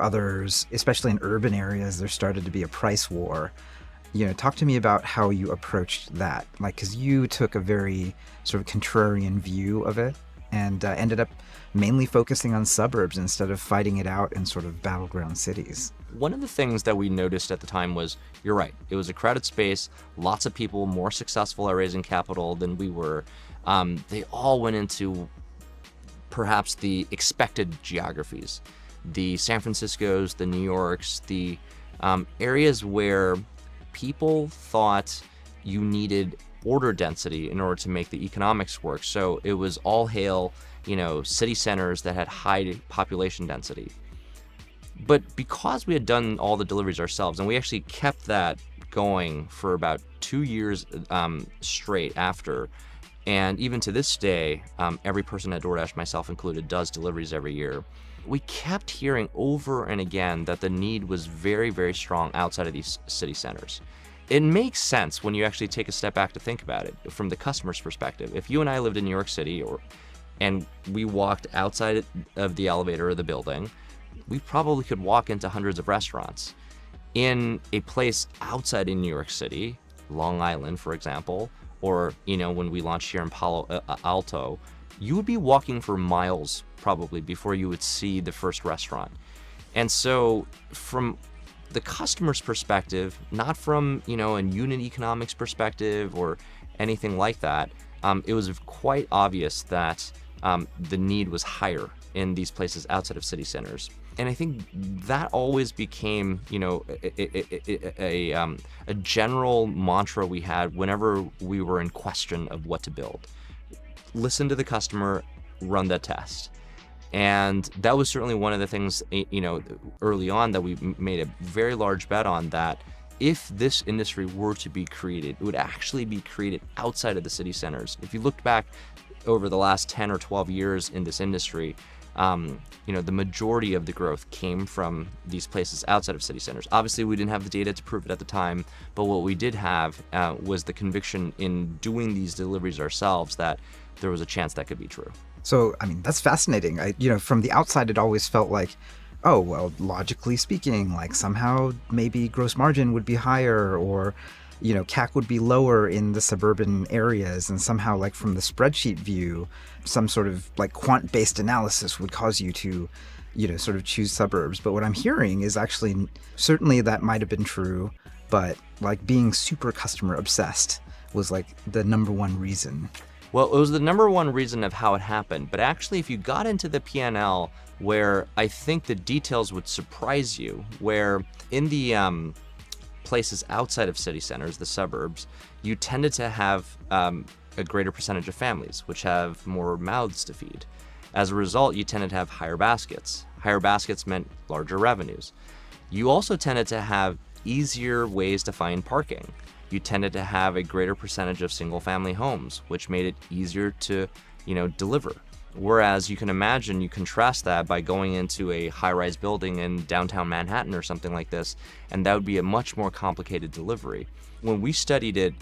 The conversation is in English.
Others, especially in urban areas, there started to be a price war. Talk to me about how you approached that. Like, because you took a very sort of contrarian view of it and ended up mainly focusing on suburbs instead of fighting it out in sort of battleground cities. One of the things that we noticed at the time was, you're right, it was a crowded space, lots of people more successful at raising capital than we were. They all went into perhaps the expected geographies. The San Franciscos, the New Yorks, the areas where people thought you needed order density in order to make the economics work. So it was all hail, city centers that had high population density. But because we had done all the deliveries ourselves, and we actually kept that going for about 2 years straight after, and even to this day, every person at DoorDash, myself included, does deliveries every year. We kept hearing over and again that the need was very, very strong outside of these city centers. It makes sense when you actually take a step back to think about it from the customer's perspective. If you and I lived in New York City and we walked outside of the elevator or the building, we probably could walk into hundreds of restaurants. In a place outside in New York City, Long Island, for example, or when we launched here in Palo Alto, you would be walking for miles probably before you would see the first restaurant. And so from the customer's perspective, not from a unit economics perspective or anything like that, it was quite obvious that the need was higher in these places outside of city centers. And I think that always became, a general mantra we had whenever we were in question of what to build. Listen to the customer, run the test. And that was certainly one of the things, early on that we made a very large bet on, that if this industry were to be created, it would actually be created outside of the city centers. If you look back over the last 10 or 12 years in this industry, the majority of the growth came from these places outside of city centers. Obviously, we didn't have the data to prove it at the time, but what we did have was the conviction in doing these deliveries ourselves that there was a chance that could be true. So, that's fascinating. From the outside, it always felt like, oh, well, logically speaking, like somehow maybe gross margin would be higher, or CAC would be lower in the suburban areas, and somehow, like from the spreadsheet view, some sort of like quant-based analysis would cause you to, sort of choose suburbs. But what I'm hearing is actually, certainly that might have been true, but like being super customer obsessed was like the number one reason. Well, it was the number one reason of how it happened. But actually, if you got into the P&L, where I think the details would surprise you, where in the places outside of city centers, the suburbs, you tended to have a greater percentage of families, which have more mouths to feed. As a result, you tended to have higher baskets. Higher baskets meant larger revenues. You also tended to have easier ways to find parking. You tended to have a greater percentage of single-family homes, which made it easier to, deliver. Whereas you can imagine, you contrast that by going into a high-rise building in downtown Manhattan or something like this, and that would be a much more complicated delivery. When we studied it,